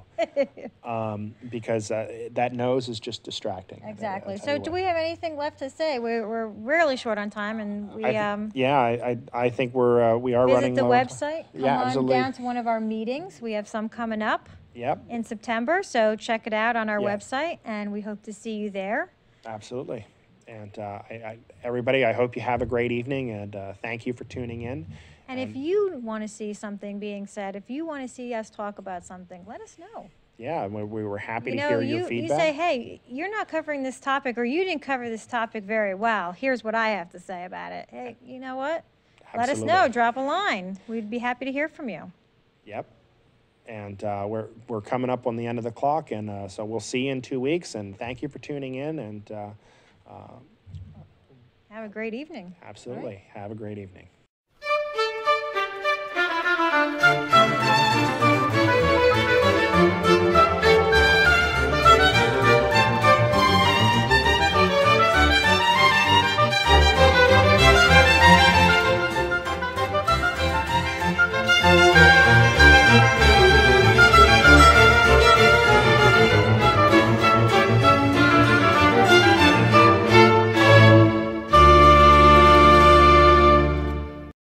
because that nose is just distracting. Exactly. So do we have anything left to say? We're really short on time, and we I think we are running low. Visit the website. Come on absolutely. Down to one of our meetings. We have some coming up. Yep. In September, so check it out on our website, and we hope to see you there. Absolutely. And everybody, I hope you have a great evening, and thank you for tuning in. And if you want to see something being said, if you want to see us talk about something, let us know. Yeah, we were happy to hear your feedback. You say, hey, you're not covering this topic, or you didn't cover this topic very well. Here's what I have to say about it. Hey, you know what? Absolutely. Let us know. Drop a line. We'd be happy to hear from you. Yep. And we're coming up on the end of the clock, and so we'll see you in 2 weeks. And thank you for tuning in. And have a great evening. Absolutely. Right. Have a great evening.